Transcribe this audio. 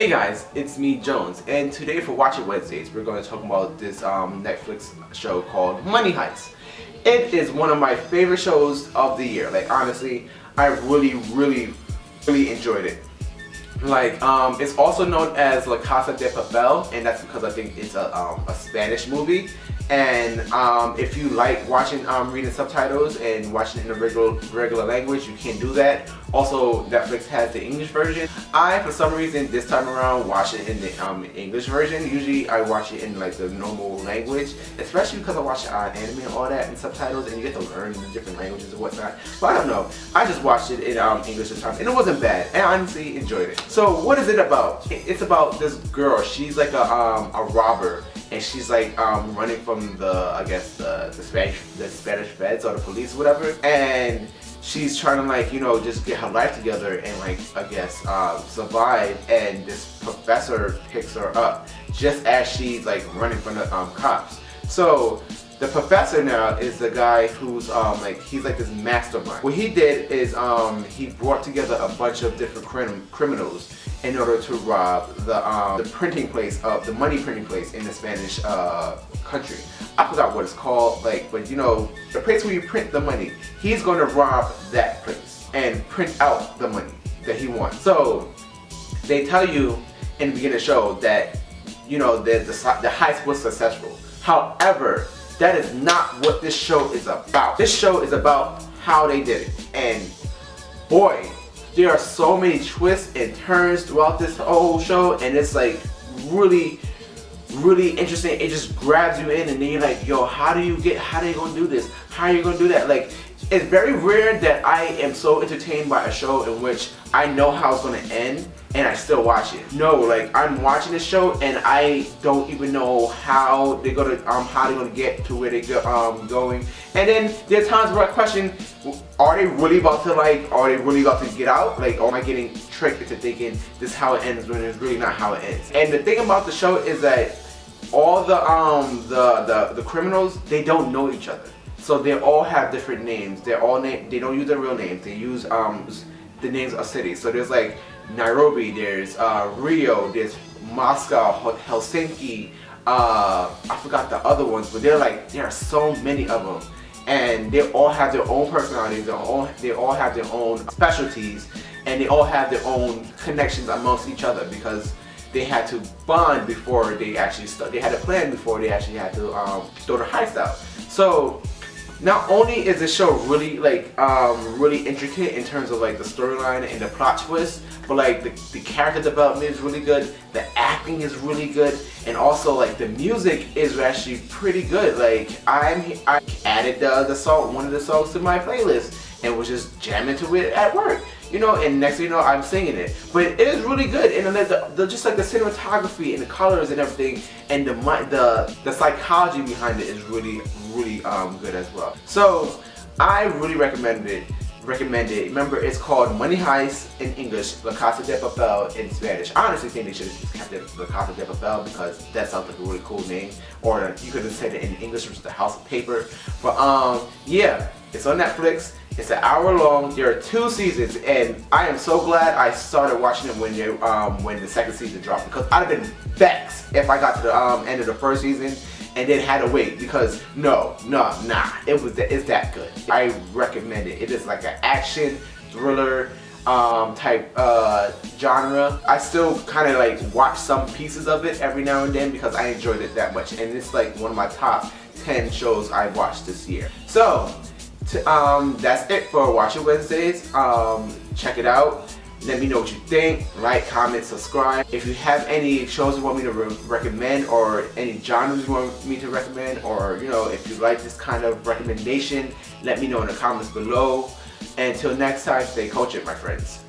Hey guys, it's me, Jones, and today for Watch It Wednesdays, we're going to talk about this Netflix show called Money Heist. It is one of my favorite shows of the year. Like, honestly, I really enjoyed it. Like, it's also known as La Casa de Papel, and that's because I think it's a Spanish movie. And if you like watching, reading subtitles and watching it in a regular language, you can do that. Also, Netflix has the English version. I, for some reason, this time around, watch it in the English version. Usually, I watch it in like the normal language, especially because I watch anime and all that in subtitles, and you get to learn the different languages and whatnot. But I don't know. I just watched it in English this time, and it wasn't bad. And I honestly enjoyed it. So, what is it about? It's about this girl. She's like a robber. And she's like running from the Spanish feds or the police or whatever, and she's trying to like, you know, just get her life together and like, survive. And this professor picks her up just as she's like running from the cops. So the professor now is the guy who's he's like this mastermind. What he did is he brought together a bunch of different criminals in order to rob the printing place of the money printing place in the Spanish country. I forgot what it's called, but you know, the place where you print the money. He's going to rob that place and print out the money that he wants. So they tell you in the beginning of the show that, you know, the heist was successful. However, that is not what this show is about. This show is about how they did it, and boy, there are so many twists and turns throughout this whole show, and it's like really interesting. It just grabs you in, and then you're like, yo, how they gonna do this? How are you gonna do that? Like, it's very rare that I am so entertained by a show in which I know how it's gonna end and I still watch it. No, like, I'm watching this show and I don't even know how they're gonna get to where they go going. And then there are times where I question, are they really about to get out? Like, or am I getting tricked into thinking this is how it ends when it's really not how it ends? And the thing about the show is that all the criminals, they don't know each other. So they all have different names. They don't use their real names. They use the names of cities. So there's like Nairobi, there's Rio, there's Moscow, Helsinki. I forgot the other ones, but there are so many of them, and they all have their own personalities. They all have their own specialties, and they all have their own connections amongst each other because they had to bond before they actually they had a plan before they actually had to throw the heist out. So not only is the show really really intricate in terms of like the storyline and the plot twist, but like the character development is really good, the acting is really good, and also like the music is actually pretty good. Like, I added one of the songs to my playlist and was just jamming to it at work, you know, and next thing you know, I'm singing it. But it is really good, and then just like the cinematography and the colors and everything, and the psychology behind it is really good as well. So I really recommend it. Remember, it's called Money Heist in English, La Casa de Papel in Spanish. I honestly think they should have just kept it La Casa de Papel because that sounds like a really cool name. Or you could have said it in English, which is the House of Paper. But yeah, it's on Netflix. It's an hour long. There are 2 seasons, and I am so glad I started watching it when the second season dropped, because I'd have been vexed if I got to the end of the first season and then had to wait, because nah, it's that good. I recommend it. It is like an action thriller type genre. I still kind of like watch some pieces of it every now and then because I enjoyed it that much, and it's like one of my top 10 shows I watched this year. So that's it for Watch It Wednesdays. Check it out. Let me know what you think. Like, comment, subscribe. If you have any shows you want me to recommend, or any genres you want me to recommend, or you know, if you like this kind of recommendation, let me know in the comments below. Until next time, stay cultured, my friends.